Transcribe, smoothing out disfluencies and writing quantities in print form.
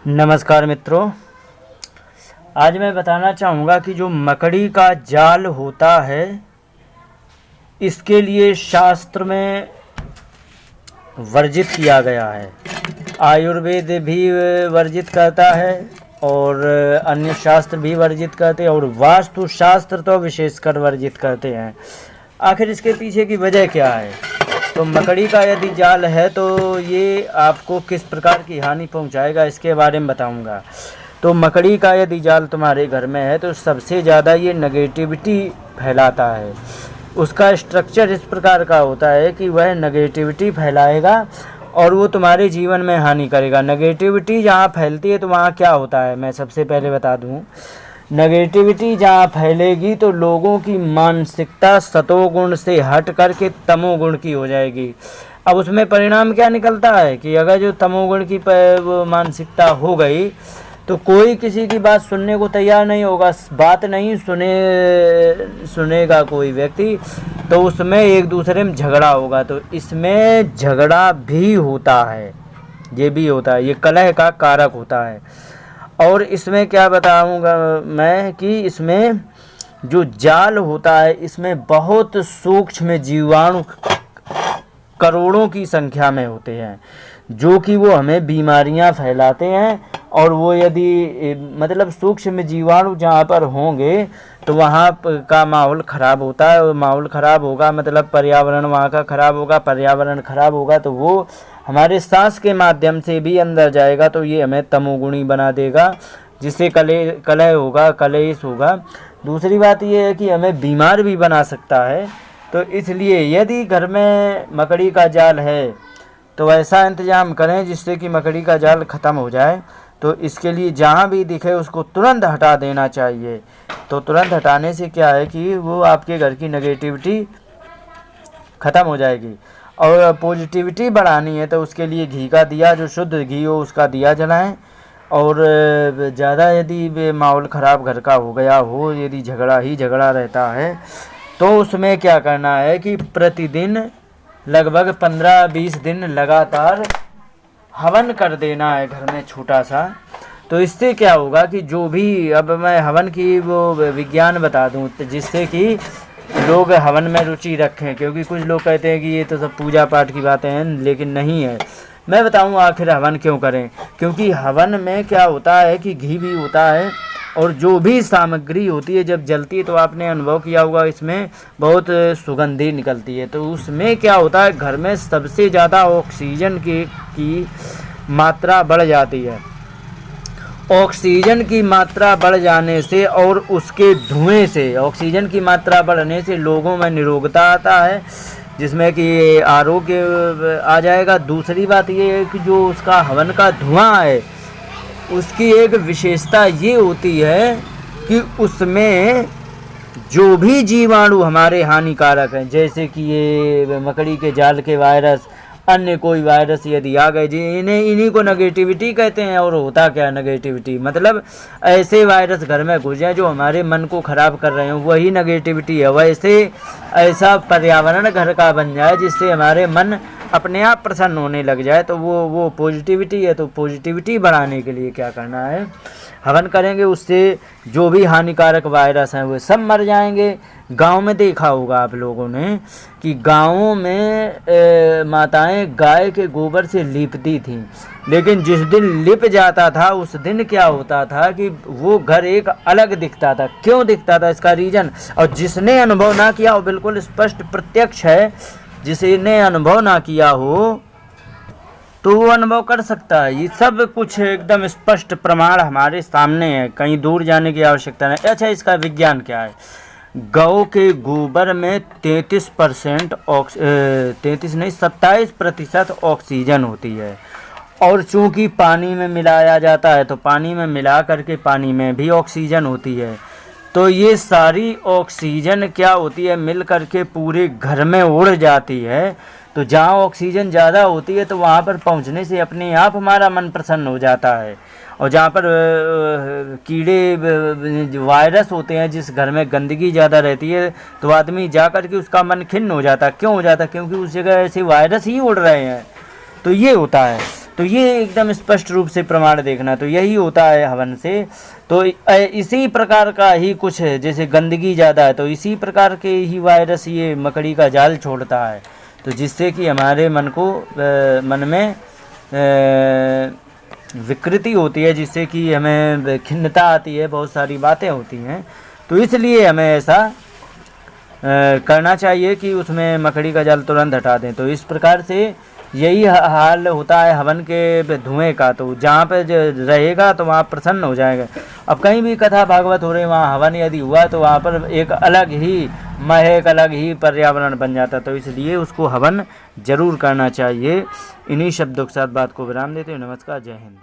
नमस्कार मित्रों, आज मैं बताना चाहूँगा कि जो मकड़ी का जाल होता है इसके लिए शास्त्र में वर्जित किया गया है। आयुर्वेद भी वर्जित करता है और अन्य शास्त्र भी वर्जित करते हैं और वास्तु शास्त्र तो विशेषकर वर्जित करते हैं। आखिर इसके पीछे की वजह क्या है? तो मकड़ी का यदि जाल है तो ये आपको किस प्रकार की हानि पहुंचाएगा इसके बारे में बताऊंगा। तो मकड़ी का यदि जाल तुम्हारे घर में है तो सबसे ज़्यादा ये नेगेटिविटी फैलाता है। उसका स्ट्रक्चर इस प्रकार का होता है कि वह नेगेटिविटी फैलाएगा और वो तुम्हारे जीवन में हानि करेगा। नेगेटिविटी जहाँ फैलती है तो वहाँ क्या होता है, मैं सबसे पहले बता दूँ। नेगेटिविटी जहाँ फैलेगी तो लोगों की मानसिकता सतोगुण से हट करके तमोगुण की हो जाएगी। अब उसमें परिणाम क्या निकलता है कि अगर जो तमोगुण की मानसिकता हो गई तो कोई किसी की बात सुनने को तैयार नहीं होगा, बात नहीं सुनेगा कोई व्यक्ति, तो उसमें एक दूसरे में झगड़ा होगा। तो इसमें झगड़ा भी होता है, ये भी होता है, ये कलह का कारक होता है। और इसमें क्या बताऊंगा मैं कि इसमें जो जाल होता है इसमें बहुत सूक्ष्म जीवाणु करोड़ों की संख्या में होते हैं जो कि वो हमें बीमारियां फैलाते हैं। और वो यदि मतलब सूक्ष्म जीवाणु जहाँ पर होंगे तो वहाँ का माहौल ख़राब होता है और माहौल ख़राब होगा मतलब पर्यावरण वहाँ का ख़राब होगा। पर्यावरण ख़राब होगा तो वो हमारे सांस के माध्यम से भी अंदर जाएगा तो ये हमें तमोगुणी बना देगा, जिससे कलह होगा, कलेश होगा। दूसरी बात ये है कि हमें बीमार भी बना सकता है। तो इसलिए यदि घर में मकड़ी का जाल है तो ऐसा इंतज़ाम करें जिससे कि मकड़ी का जाल ख़त्म हो जाए। तो इसके लिए जहाँ भी दिखे उसको तुरंत हटा देना चाहिए। तो तुरंत हटाने से क्या है कि वो आपके घर की नेगेटिविटी ख़त्म हो जाएगी। और पॉजिटिविटी बढ़ानी है तो उसके लिए घी का दिया, जो शुद्ध घी हो उसका दिया जलाएं। और ज़्यादा यदि माहौल ख़राब घर का हो गया हो, यदि झगड़ा रहता है तो उसमें क्या करना है कि प्रतिदिन लगभग 15-20 दिन लगातार हवन कर देना है घर में छोटा सा। तो इससे क्या होगा कि जो भी, अब मैं हवन की वो विज्ञान बता दूं जिससे कि लोग हवन में रुचि रखें, क्योंकि कुछ लोग कहते हैं कि ये तो सब पूजा पाठ की बातें हैं, लेकिन नहीं है। मैं बताऊं आखिर हवन क्यों करें। क्योंकि हवन में क्या होता है कि घी भी होता है और जो भी सामग्री होती है जब जलती है तो आपने अनुभव किया होगा इसमें बहुत सुगंधी निकलती है। तो उसमें क्या होता है, घर में सबसे ज़्यादा ऑक्सीजन की मात्रा बढ़ जाती है। ऑक्सीजन की मात्रा बढ़ जाने से और उसके धुएं से, ऑक्सीजन की मात्रा बढ़ने से लोगों में निरोगता आता है, जिसमें कि आरोग्य आ जाएगा। दूसरी बात ये है कि जो उसका हवन का धुआं है उसकी एक विशेषता ये होती है कि उसमें जो भी जीवाणु हमारे हानिकारक हैं, जैसे कि ये मकड़ी के जाल के वायरस, अन्य कोई वायरस यदि आ गए, जी इन्हीं को नेगेटिविटी कहते हैं। और होता क्या नेगेटिविटी, मतलब ऐसे वायरस घर में घुस जाए जो हमारे मन को ख़राब कर रहे हो, वही नेगेटिविटी है। वैसे ऐसा पर्यावरण घर का बन जाए जिससे हमारे मन अपने आप प्रसन्न होने लग जाए, तो वो पॉजिटिविटी है। तो पॉजिटिविटी बढ़ाने के लिए क्या करना है, हवन करेंगे, उससे जो भी हानिकारक वायरस हैं वो सब मर जाएंगे। गांव में देखा होगा आप लोगों ने कि गांवों में माताएं गाय के गोबर से लीपती थीं, लेकिन जिस दिन लिप जाता था उस दिन क्या होता था कि वो घर एक अलग दिखता था। क्यों दिखता था, इसका रीज़न, और जिसने अनुभव ना किया हो, बिल्कुल स्पष्ट प्रत्यक्ष है, जिसने अनुभव ना किया हो तो वो अनुभव कर सकता है। ये सब कुछ एकदम स्पष्ट प्रमाण हमारे सामने है, कहीं दूर जाने की आवश्यकता नहीं। अच्छा, इसका विज्ञान क्या है। गौ के गोबर में 27% ऑक्सीजन होती है। और चूँकि पानी में मिलाया जाता है तो पानी में मिला करके पानी में भी ऑक्सीजन होती है। तो ये सारी ऑक्सीजन क्या होती है, मिल करके पूरे घर में उड़ जाती है। तो जहाँ ऑक्सीजन ज़्यादा होती है तो वहाँ पर पहुँचने से अपने आप हमारा मन प्रसन्न हो जाता है। और जहाँ पर कीड़े वायरस होते हैं, जिस घर में गंदगी ज़्यादा रहती है तो आदमी जा कर के उसका मन खिन्न हो जाता है। क्यों हो जाता है, क्योंकि उस जगह ऐसे वायरस ही उड़ रहे हैं। तो ये होता है। तो ये एकदम स्पष्ट रूप से प्रमाण देखना। तो यही होता है हवन से। तो इसी प्रकार का ही कुछ है, जैसे गंदगी ज़्यादा है तो इसी प्रकार के ही वायरस ये मकड़ी का जाल छोड़ता है, तो जिससे कि हमारे मन में विकृति होती है, जिससे कि हमें खिन्नता आती है, बहुत सारी बातें होती हैं। तो इसलिए हमें ऐसा करना चाहिए कि उसमें मकड़ी का जाल तुरंत हटा दें। तो इस प्रकार से यही हाल होता है हवन के धुएं का। तो जहाँ पे रहेगा तो वहाँ प्रसन्न हो जाएगा। अब कहीं भी कथा भागवत हो रही, वहाँ हवन यदि हुआ तो वहाँ पर एक अलग ही महक, अलग ही पर्यावरण बन जाता। तो इसलिए उसको हवन जरूर करना चाहिए। इन्हीं शब्दों के साथ बात को विराम देते हैं। नमस्कार, जय हिंद।